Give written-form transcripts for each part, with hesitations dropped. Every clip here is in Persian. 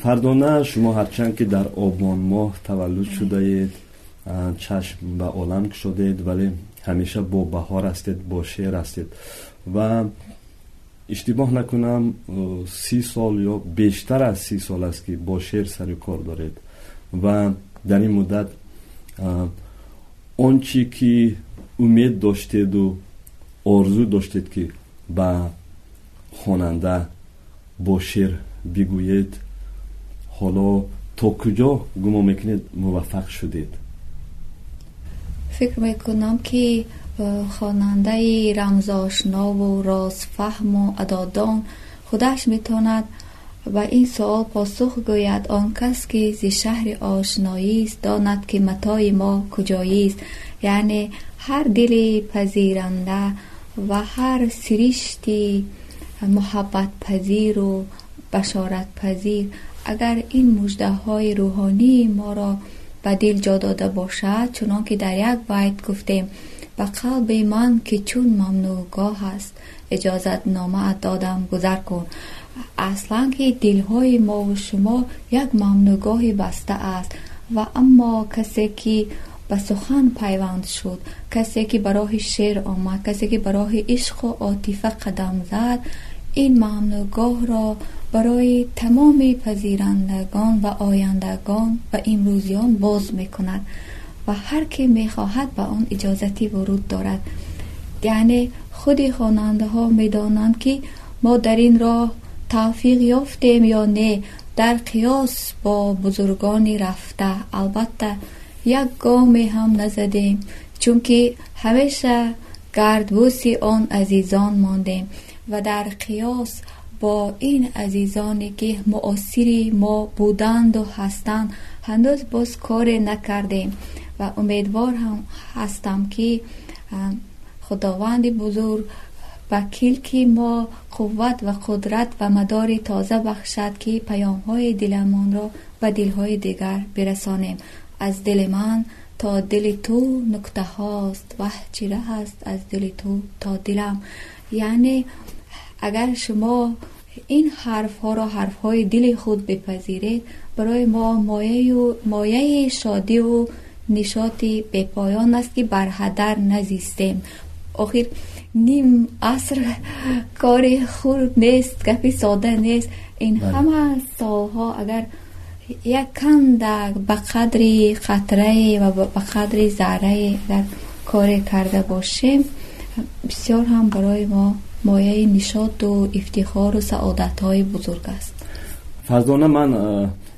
فردانه شما هرچند که در آبان ماه تولد شده اید، چشم به عالم شدید، ولی همیشه با بهار هستید، با شعر هستید و اشتباه نکنم 30 سال یا بیشتر از 30 سال است که با شعر سر و کار دارید و در این مدت آنچه که امید داشتید و آرزو داشتید که به خواننده با شعر بگویید، حالا تا کجا گمان میکنید موفق شدید؟ فکر میکنم که خواننده رمزآشنا و رازفهم و ادادان خودش میتواند و این سوال پاسخ گوید. آن کس که ز شهر آشنایی است داند که متاع ما کجایی است. یعنی هر دل پذیرنده و هر سرشتی محبت پذیر و بشارت پذیر اگر این مژده های روحانی ما را به دل جا داده باشد، چنان که در یک بیت گفتیم به قلب من که چون ممنوعگاه است اجازت نامه دادم گذر کن. اصلا که دلهای ما و شما یک ممنوعگاهی بسته است و اما کسی که به سخن پیوند شد، کسی که برای شعر آمد، کسی که برای عشق و عاطفه قدم زد، این ممنوعگاه را برای تمام پذیرندگان و آیندگان و امروزیان باز میکند و هر که میخواهد به آن اجازتی ورود دارد. یعنی خود خواننده ها میدانند که ما در این راه توفیق یافتیم یا نه. در قیاس با بزرگان رفته البته یک گام هم نزدیم، چون که همیشه گردبوس آن عزیزان ماندیم و در قیاس با این عزیزانی که معاصر ما بودند و هستند هنوز باز کار نکردیم و امیدوار هم هستم که خداوند بزرگ به کلک ما قوت و قدرت و مدار تازه بخشد که پیام‌های دلمان را به دل‌های دیگر برسانیم. از دل من تا دل تو نکته هاست و چیره هست از دل تو تا دلم. یعنی اگر شما این حرف ها را حرف های دل خود بپذیرید، برای ما مایه شادی و نشاطی به پایان است که بر هدر نزیستیم. آخر نیم عصر کار خورد نیست، گپی ساده نیست. این همه سالها اگر یک کندک به قدر قطره و به قدر ذره اگر کار کرده باشیم، بسیار هم برای ما مایه نشاط و افتخار و سعادت های بزرگ است. فرزانه من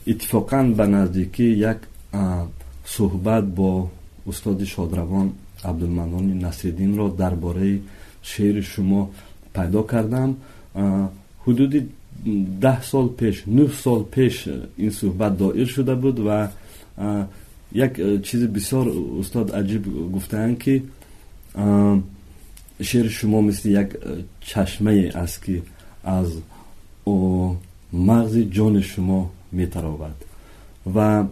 اتفاقاً به نزدیکی یک صحبت با استاد شادروان عبدالمنان نصیرالدین را درباره شعر شما پیدا کردم. حدود 10 سال پیش 9 سال پیش این صحبت دایر شده بود و یک چیز بسیار استاد عجیب گفتند که شعر شما مثل یک چشمه است که از مغز جان شما میتراود و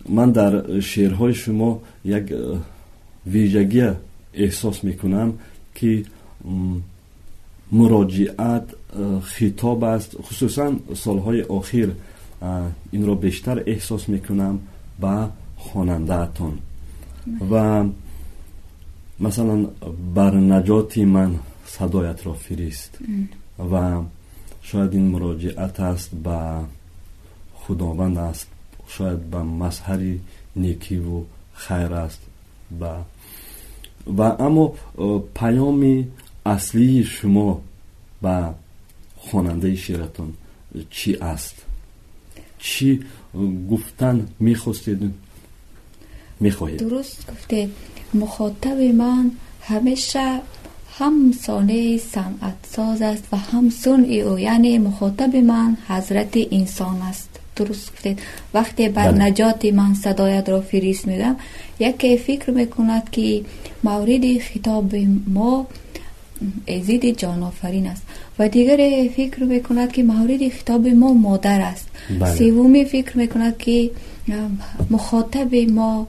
من در شعرهای شما یک ویژگی احساس میکنم که مراجعت خطاب است. خصوصا سالهای اخیر این را بیشتر احساس میکنم به خواننده اتان و مثلا بر نجات من صدایت را فرست و شاید این مراجعت است به خداوند است، شاید به مظهر نیکی و خیر است و اما پیام اصلی شما به خواننده شعرتون چی است؟ چی گفتن میخواستید؟ درست گفتید. مخاطب من همیشه هم صانع صنعت ساز است و هم صنع او، یعنی مخاطب من حضرت انسان است. درست گفتید. وقتی بر نجات من صدایت را فرست میگم، یکی فکر میکند که مورد خطاب ما عزیز جان آفرین است و دیگر فکر میکند که مورد خطاب ما مادر است. سومی فکر میکند که مخاطب ما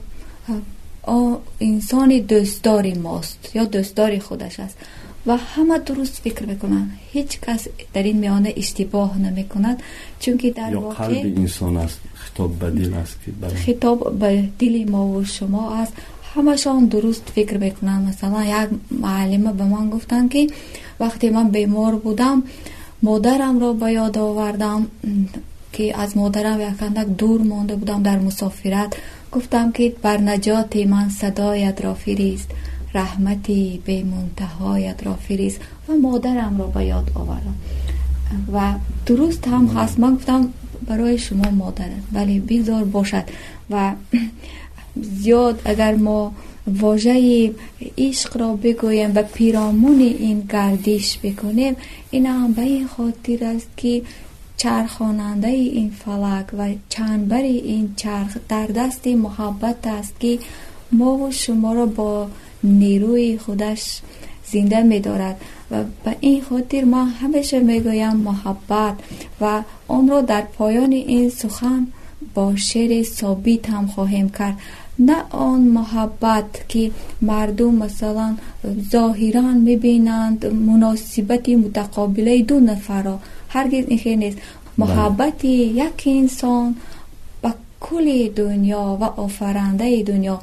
انسان دوستدار ماست یا دوستدار خودش است و همه درست فکر میکنن، هیچ کس در این میانه اشتباه نمیکند، چون که در واقع قلب انسان است، خطاب به دل است که خطاب به دل ما و شما است. همشان درست فکر میکنن. مثلا یک معلمه به من گفتن که وقتی من بیمار بودم مادرم را به یاد آوردم که از مادرم یک اندک دور مانده بودم در مسافرت. گفتم که بر نجات من صدایت را فریست، رحمتی به منتهایت را فریست، و مادرم را به یاد آوردم و درست هم هست. من گفتم برای شما مادر، ولی بگذار باشد. و زیاد اگر ما واژه عشق را بگویم و پیرامون این گردش بکنیم، این هم به این خاطر است که چرخاننده این فلک و چنبر این چرخ در دست محبت است که ما و شما را با نیروی خودش زنده می دارد. و به این خاطر ما همیشه می گویم محبت، و آن را در پایان این سخن با شعر ثابت هم خواهیم کرد. نه آن محبت که مردم مثلا ظاهرا میبینند مناسبت متقابله دو نفر را، هرگز این خیر نیست. محبت یک انسان به کل دنیا و آفرنده دنیا،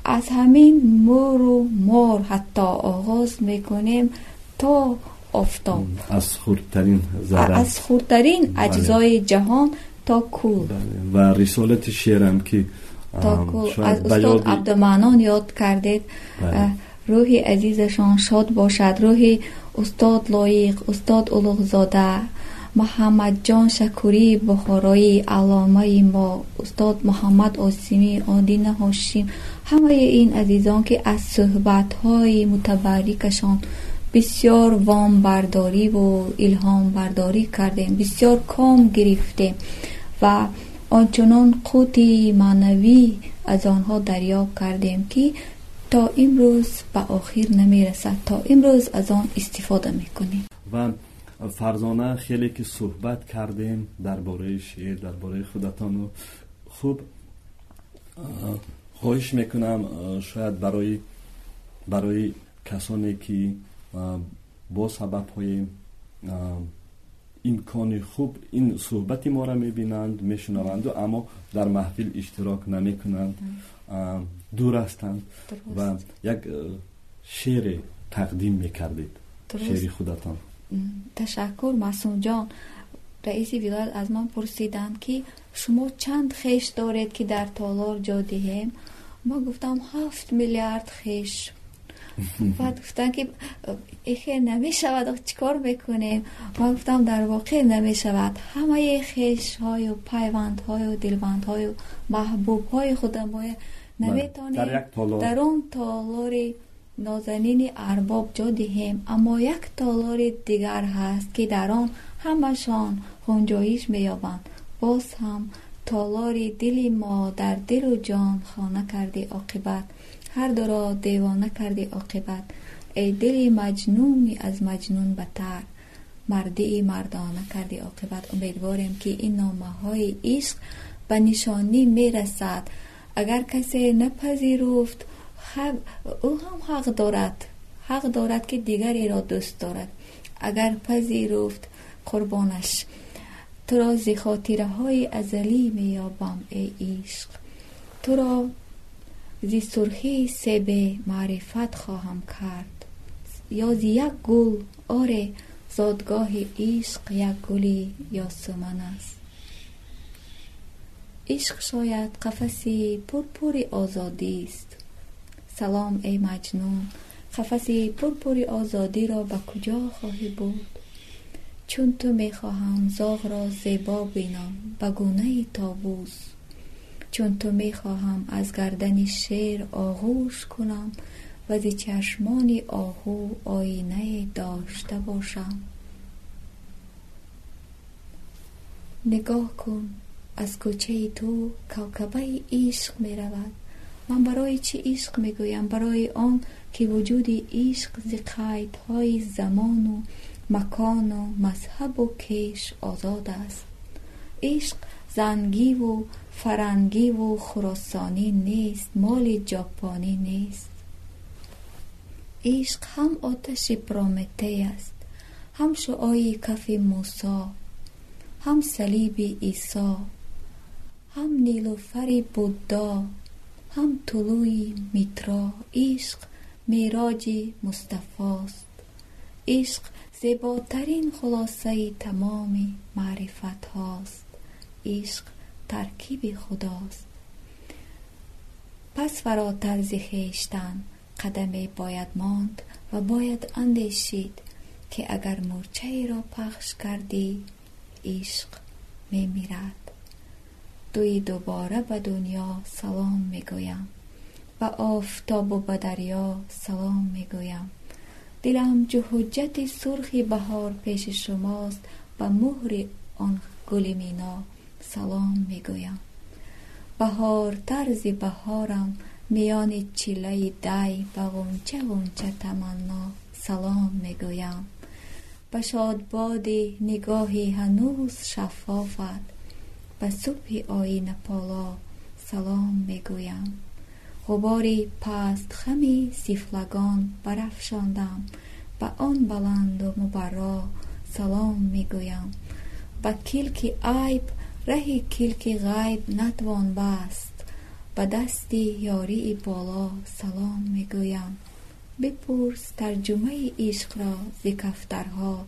از همین مور و مار حتی آغاز میکنیم تا آفتاب، از خردترین ذره، از خردترین اجزای جهان تا کل. و رسالت شعرم که از استاد عبدالمنان یاد کردید. روح عزیزشان شاد باشد، روح استاد لایق، استاد اولوغزاده، محمد جان شکوری بخارایی، علامه ما استاد محمد آسیمی، آدین هاشم، همه این عزیزان که از صحبت‌های متبرکشان بسیار وام برداری و الهام برداری کردیم، بسیار کام گرفتیم و آنچنان قوتی معنوی از آنها دریافت کردیم که تا امروز به آخر نمی رسد، تا امروز از آن استفاده میکنیم. و فرزانه خیلی که صحبت کردیم درباره شعر، درباره خودتان، و خوب خواهش میکنم شاید برای کسانی که با سبب های امکانی خوب این صحبت ما را میبینند، میشنوند، اما در محفل اشتراک نمیکنند، دور هستند، و یک شعر تقدیم میکردید، شعر خودتان. تشکر معصوم جان. رئیس ولایت از من پرسیدند که شما چند خیش دارید که در تالار جا دهیم؟ ما گفتم 7 میلیارد خیش. بعد گفتن که خیر نمی شود، چیکار بکنیم؟ ما گفتم در واقع نمی شود، همه خیش های و پیوند های و دلبند های و محبوب های خودم نمیتونیم در اون تالار نازنین ارباب جا دهیم، اما یک تالار دیگر هست که در آن همشان گنجایش می‌یابند. باز هم تالار دل ما در دل و جان خانه کردی عاقبت، هر دو را دیوانه کردی عاقبت. ای دل مجنون از مجنون بتر، مردی مردانه کردی عاقبت. امیدواریم که این نامه‌های عشق به نشانی میرسد. اگر کسی نپذیرفت، او هم حق دارد که دیگری را دوست دارد. اگر پذیرفت قربانش، تو را ز خاطره های ازلی میابم ای عشق، تو را ز سرخی سیب معرفت خواهم کرد، یا ز یک گل، آره زادگاه عشق یک گلی یاسمن است. عشق شاید قفسی پرپور آزادی است. سلام ای مجنون، قفسی پرپور آزادی را به کجا خواهی بود؟ چون تو میخواهم زاغ را زیبا بینم به گونه طاووس، چون تو میخواهم از گردن شیر آغوش کنم و ز چشمان آهو آینه داشته باشم. نگاه کن، از کوچه تو کوکبه عشق می رود. من برای چی عشق می گویم؟ برای آن که وجود عشق ز قیدهای زمان و مکان و مذهب و کش آزاد است. عشق زنگی و فرنگی و خراسانی نیست، مال ژاپنی نیست. عشق هم آتش پرومته است، هم شعاع کف موسی، هم صلیب عیسی، هم نیلوفر بودا، هم طلوع میترا. عشق معراج مصطفی است. عشق زیباترین خلاصه تمام معرفت هاست. عشق ترکیب خداست. پس فراتر ز خویشتن قدمی باید ماند و باید اندیشید که اگر مورچه را پخش کردی، عشق می میرد. دوباره به دنیا سلام میگویم، به آفتاب و به دریا سلام میگویم. دلم جو حجت سرخ بهار پیش شماست، به مهر آن گل مینا سلام میگویم. بهار طرز بهارم میان چیله دی، به غنچه غنچه تمنا سلام میگویم. به شادباد نگاهی هنوز شفافت، به صبح آینه پالا سلام میگویم. غباری پست خمی سیفلگان برافشاندم، به آن بلند و مبرا سلام میگویم. به کلک عیب ره کلک غیب نتوان بست، به دست یاری بالا سلام میگویم. بپرس ترجمه عشق را ز کفترها،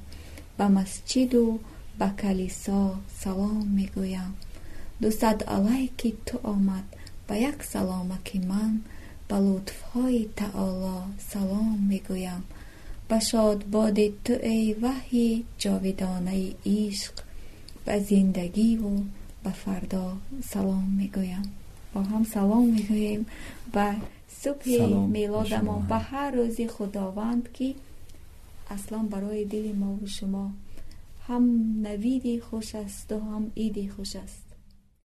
به مسجد و به کلیسا سلام میگویم. 200 علیک تو آمد به یک سلامک من، به لطفهای تعالی سلام میگویم. به شادباد تو ای وحی جاودانه عشق، به زندگی و به فردا سلام میگویم. با هم سلام میگوییم به صبح میلادمان، به هر روزی خداوند که اصلا برای دل ما و شما هم نویدی خوش است و هم عیدی خوش است.